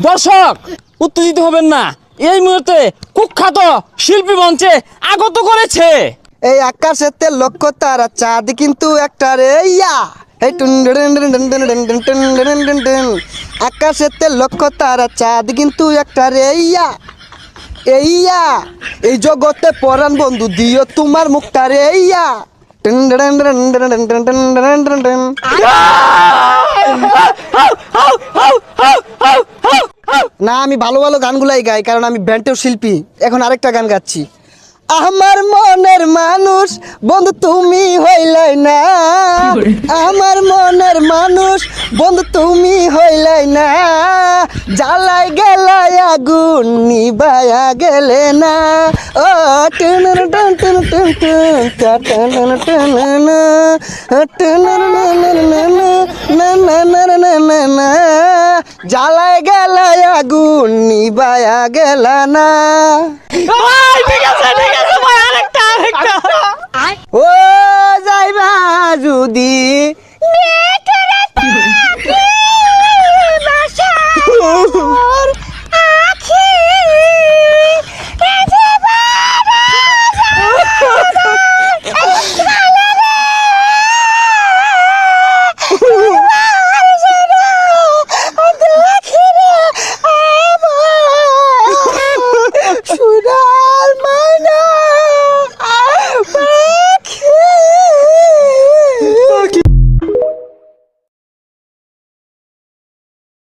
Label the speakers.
Speaker 1: দর্শক উত্তেজিত হবেন না, এই মুহূর্তে কুখ্যাত শিল্পী মঞ্চে আগত করেছে।
Speaker 2: এই আকাশেতে লক্ষ্য তারা চাঁদ কিন্তু একটা রে ইয়া, এই টুন আকাশেতে লক্ষ্য তারা চাঁদ কিন্তু একটা রে ইয়া, এইয়া এই জগতে পরাণ বন্ধু দিও তোমার মুখটা রে ইয়া। না, আমি ভালো ভালো গানগুলাই গাই, কারণ আমি ব্যান্ডের শিল্পী। এখন আরেকটা গান গাচ্ছি। আমার মনের মানুষ বন্ধু তুমি হইলাই না, আমার মনের মানুষ বন্ধু তুমি হইলাই না, জ্বালাই গেলাই আগুন নিবায়া গেলে না। ও টুন টুন টুন টুন টুন জ্বালাই গেলাই আগুন নিবায়া গেল না।
Speaker 1: ঠিক আছে ভাই।